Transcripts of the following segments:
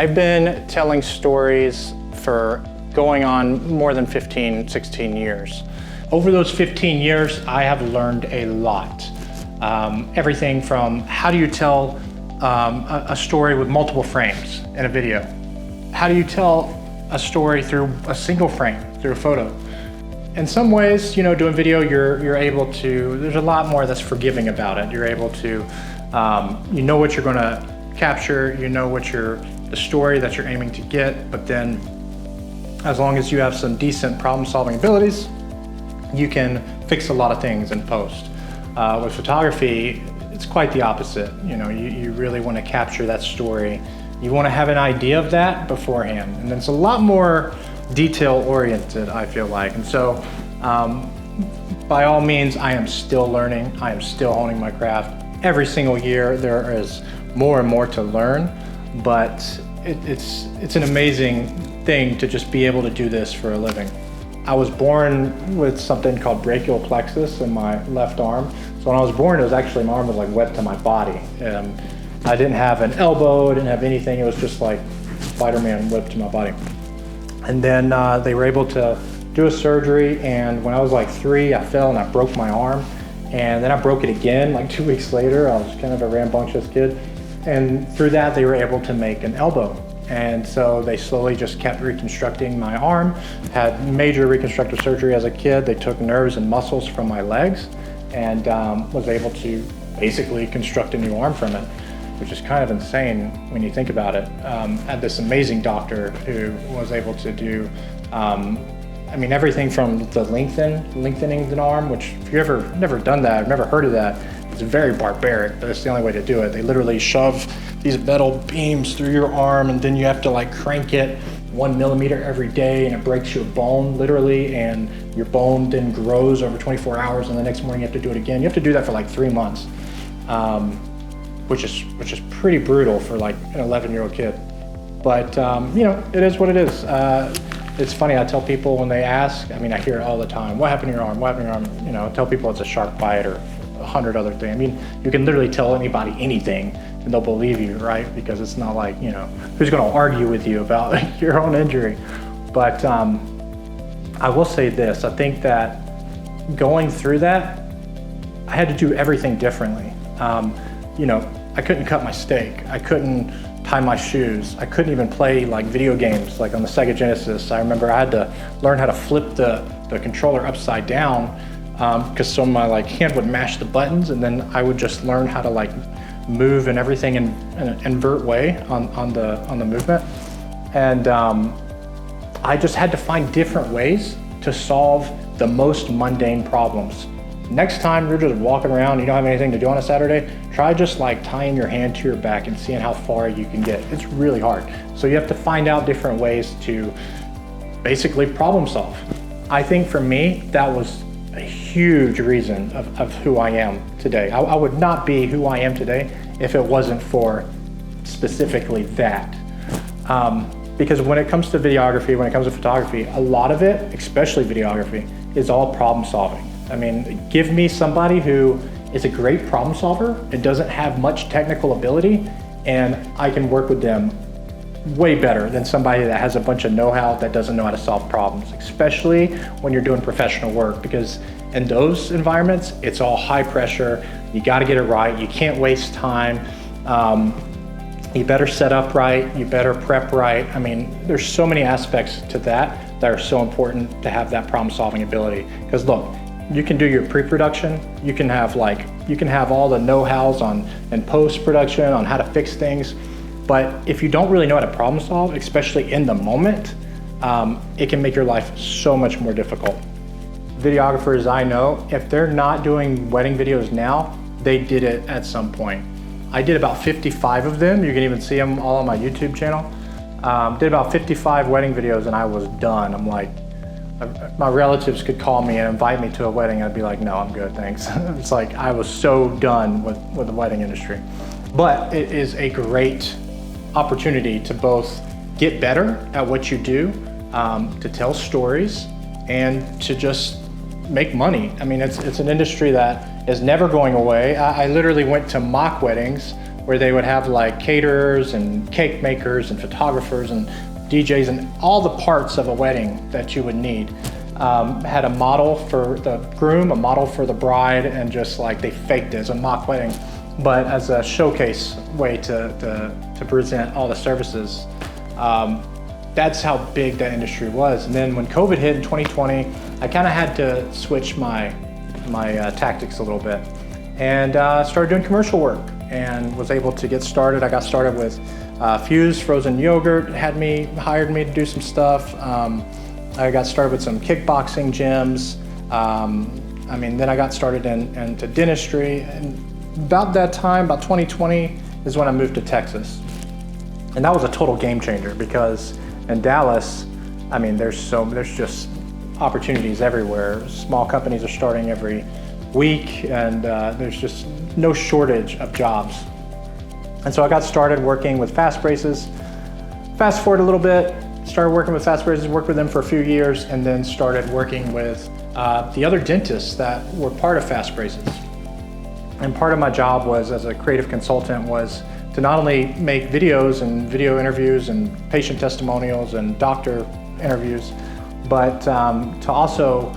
I've been telling stories for going on more than 15, 16 years. Over those 15 years, I have learned a lot. Everything from how do you tell a story with multiple frames in a video? How do you tell a story through a single frame, through a photo? In some ways, doing video, you're able to, there's a lot more that's forgiving about it. You're able to, you know what you're gonna capture, you know what the story that you're aiming to get, but then as long as you have some decent problem-solving abilities, you can fix a lot of things in post. With photography, it's quite the opposite. You really want to capture that story. You want to have an idea of that beforehand, and then it's a lot more detail-oriented, I feel like. And so, by all means, I am still learning. I am still honing my craft. Every single year, there is more and more to learn, but it's an amazing thing to just be able to do this for a living. I was born with something called brachial plexus in my left arm. So when I was born, my arm was like webbed to my body. I didn't have an elbow, I didn't have anything. It was just like Spider-Man webbed to my body. And then they were able to do a surgery, and when I was like 3, I fell and I broke my arm. And then I broke it again like 2 weeks later. I was kind of a rambunctious kid. And through that, they were able to make an elbow. And so they slowly just kept reconstructing my arm, had major reconstructive surgery as a kid. They took nerves and muscles from my legs and was able to basically construct a new arm from it, which is kind of insane when you think about it. Had this amazing doctor who was able to do, everything from the lengthening the arm, which if you've never done that, or never heard of that, it's very barbaric, but it's the only way to do it. They literally shove these metal beams through your arm, and then you have to like crank it 1 millimeter every day, and it breaks your bone literally, and your bone then grows over 24 hours, and the next morning you have to do it again. You have to do that for like 3 months, which is pretty brutal for like an 11-year-old kid. But it is what it is. It's funny, I tell people when they ask, I hear it all the time, what happened to your arm, what happened to your arm? I tell people it's a shark bite or 100 other things. You can literally tell anybody anything and they'll believe you, right? Because it's not like, who's gonna argue with you about your own injury? But I will say this, I think that going through that, I had to do everything differently. I couldn't cut my steak. I couldn't tie my shoes. I couldn't even play like video games, like on the Sega Genesis. I remember I had to learn how to flip the controller upside down because so my hand would mash the buttons, and then I would just learn how to move and everything in an invert way on the movement. And I just had to find different ways to solve the most mundane problems. Next time you're just walking around, you don't have anything to do on a Saturday, try just tying your hand to your back and seeing how far you can get. It's really hard. So you have to find out different ways to basically problem solve. I think for me, that was a huge reason of who I am today. I would not be who I am today if it wasn't for specifically that. Because when it comes to videography, when it comes to photography, a lot of it, especially videography, is all problem solving. Give me somebody who is a great problem solver and doesn't have much technical ability, and I can work with them way better than somebody that has a bunch of know-how that doesn't know how to solve problems, especially when you're doing professional work, because in those environments, it's all high pressure. You gotta get it right. You can't waste time. You better set up right. You better prep right. There's so many aspects to that are so important to have that problem-solving ability. Because look, you can do your pre-production. You can have all the know-hows in post-production on how to fix things. But if you don't really know how to problem solve, especially in the moment, it can make your life so much more difficult. Videographers I know, if they're not doing wedding videos now, they did it at some point. I did about 55 of them. You can even see them all on my YouTube channel. Did about 55 wedding videos and I was done. I'm like, my relatives could call me and invite me to a wedding. I'd be like, no, I'm good, thanks. It's like I was so done with the wedding industry. But it is a great opportunity to both get better at what you do, to tell stories, and to just make money. It's an industry that is never going away. I literally went to mock weddings where they would have like caterers and cake makers and photographers and DJs and all the parts of a wedding that you would need. Had a model for the groom, a model for the bride, and just like they faked it as a mock wedding, but as a showcase way to present all the services. That's how big that industry was. And then when COVID hit in 2020, I kind of had to switch my tactics a little bit and started doing commercial work and was able to get started. I got started with Fuse Frozen Yogurt, hired me to do some stuff. I got started with some kickboxing gyms. Then I got started into dentistry. And about that time, about 2020, is when I moved to Texas. And that was a total game changer because in Dallas, there's just opportunities everywhere. Small companies are starting every week, and there's just no shortage of jobs. And so I got started working with Fast Braces. Fast forward a little bit, started working with Fast Braces, worked with them for a few years, and then started working with the other dentists that were part of Fast Braces. And part of my job was, as a creative consultant, was to not only make videos and video interviews and patient testimonials and doctor interviews, but to also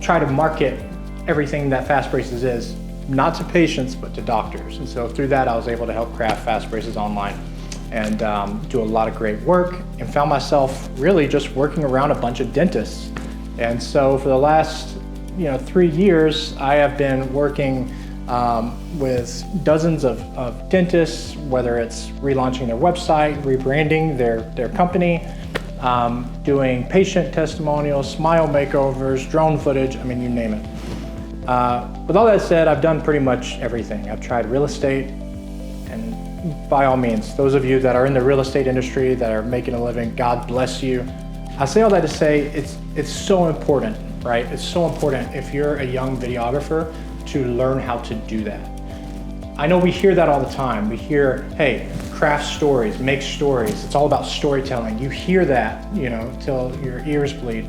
try to market everything that Fast Braces is, not to patients, but to doctors. And so through that, I was able to help craft Fast Braces online and do a lot of great work, and found myself really just working around a bunch of dentists. And so for the last 3 years, I have been working with dozens of dentists, whether it's relaunching their website, rebranding their company, doing patient testimonials, smile makeovers, drone footage, you name it. With all that said, I've done pretty much everything. I've tried real estate, and by all means, those of you that are in the real estate industry that are making a living, God bless you. I say all that to say it's so important, right? It's so important if you're a young videographer to learn how to do that. I know we hear that all the time. We hear, hey, craft stories, make stories. It's all about storytelling. You hear that, till your ears bleed.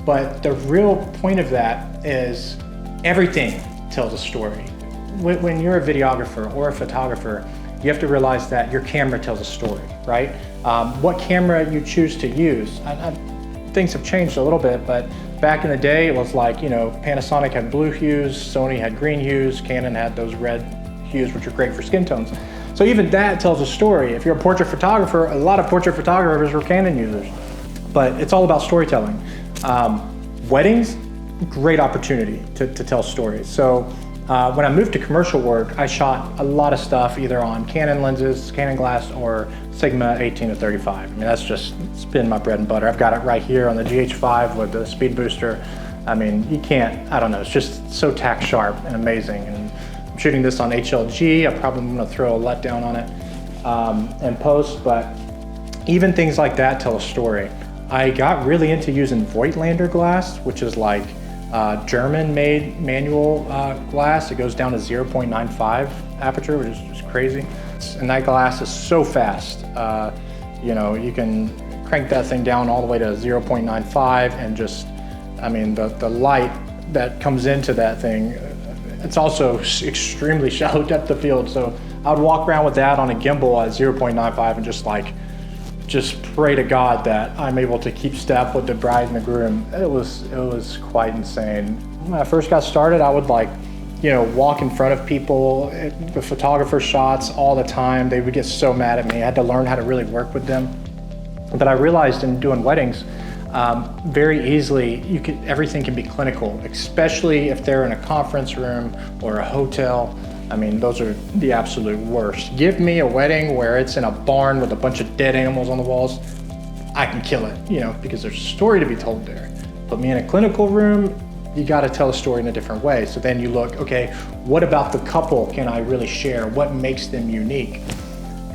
But the real point of that is everything tells a story. When you're a videographer or a photographer, you have to realize that your camera tells a story, right? What camera you choose to use. Things have changed a little bit, but back in the day, it was like, Panasonic had blue hues, Sony had green hues, Canon had those red hues, which are great for skin tones. So even that tells a story. If you're a portrait photographer, a lot of portrait photographers were Canon users, but it's all about storytelling. Weddings, great opportunity to tell stories. So when I moved to commercial work, I shot a lot of stuff either on Canon lenses, Canon glass, or Sigma 18 to 35. It's been my bread and butter. I've got it right here on the GH5 with the speed booster. You can't, it's just so tack sharp and amazing. And I'm shooting this on HLG. I probably am gonna throw a letdown on it in post, but even things like that tell a story. I got really into using Voigtlander glass, which is like German-made manual glass. It goes down to 0.95 aperture, which is just crazy. And that glass is so fast. You can crank that thing down all the way to 0.95 and just, the light that comes into that thing, it's also extremely shallow depth of field. So I would walk around with that on a gimbal at 0.95 and just pray to God that I'm able to keep step with the bride and the groom. It was quite insane. When I first got started, I would walk in front of people, the photographer shots all the time. They would get so mad at me. I had to learn how to really work with them. But I realized in doing weddings, very easily, everything can be clinical, especially if they're in a conference room or a hotel. Those are the absolute worst. Give me a wedding where it's in a barn with a bunch of dead animals on the walls, I can kill it, because there's a story to be told there. Put me in a clinical room, you gotta tell a story in a different way. So then you look, okay, what about the couple can I really share? What makes them unique?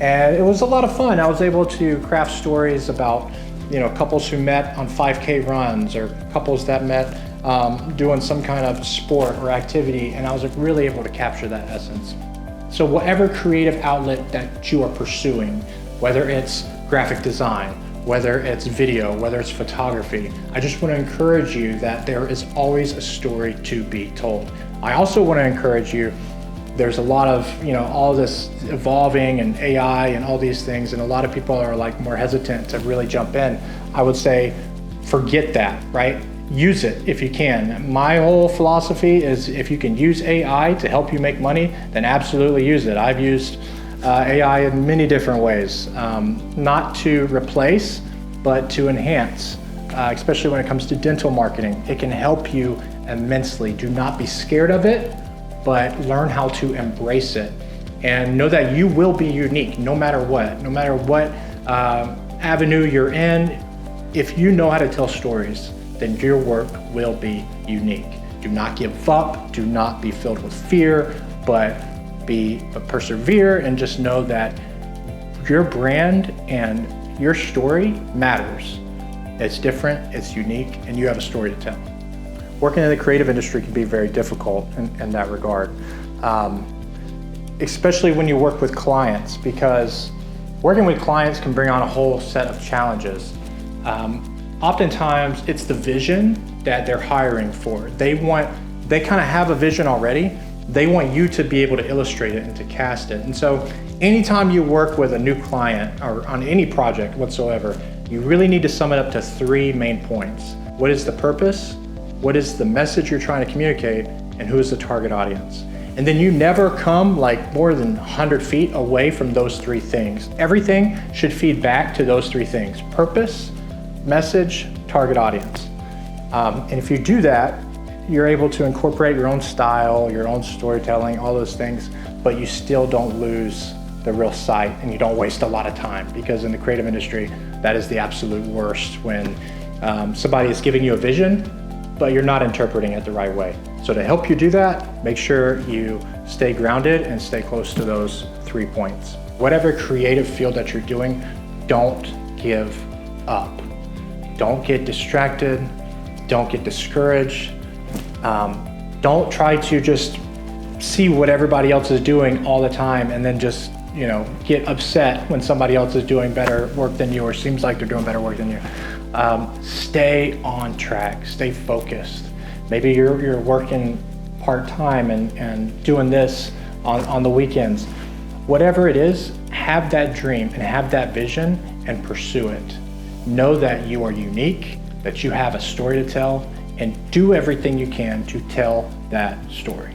And it was a lot of fun. I was able to craft stories about, couples who met on 5K runs, or couples that met doing some kind of sport or activity, and I was really able to capture that essence. So whatever creative outlet that you are pursuing, whether it's graphic design, whether it's video, whether it's photography, I just want to encourage you that there is always a story to be told. I also want to encourage you there's a lot of, all this evolving and AI and all these things, and a lot of people are like more hesitant to really jump in. I would say, forget that, right? Use it if you can. My whole philosophy is if you can use AI to help you make money, then absolutely use it. I've used AI in many different ways, not to replace, but to enhance, especially when it comes to dental marketing. It can help you immensely. Do not be scared of it, but learn how to embrace it. And know that you will be unique no matter what. No matter what avenue you're in, if you know how to tell stories, then your work will be unique. Do not give up, do not be filled with fear, but persevere, and just know that your brand and your story matters. It's different, it's unique, and you have a story to tell. Working in the creative industry can be very difficult in that regard, especially when you work with clients, because working with clients can bring on a whole set of challenges. Oftentimes, it's the vision that they're hiring for. They kind of have a vision already. They want you to be able to illustrate it and to cast it. And so anytime you work with a new client or on any project whatsoever, you really need to sum it up to 3 main points. What is the purpose? What is the message you're trying to communicate? And who is the target audience? And then you never come like more than 100 feet away from those 3 things. Everything should feed back to those 3 things: purpose, message, target audience. And if you do that, you're able to incorporate your own style, your own storytelling, all those things, but you still don't lose the real sight, and you don't waste a lot of time, because in the creative industry, that is the absolute worst, when somebody is giving you a vision, but you're not interpreting it the right way. So to help you do that, make sure you stay grounded and stay close to those 3 points. Whatever creative field that you're doing, don't give up. Don't get distracted, don't get discouraged. Don't try to just see what everybody else is doing all the time and then just, get upset when somebody else is doing better work than you, or seems like they're doing better work than you. Stay on track, stay focused. Maybe you're working part-time and doing this on the weekends. Whatever it is, have that dream and have that vision and pursue it. Know that you are unique, that you have a story to tell, and do everything you can to tell that story.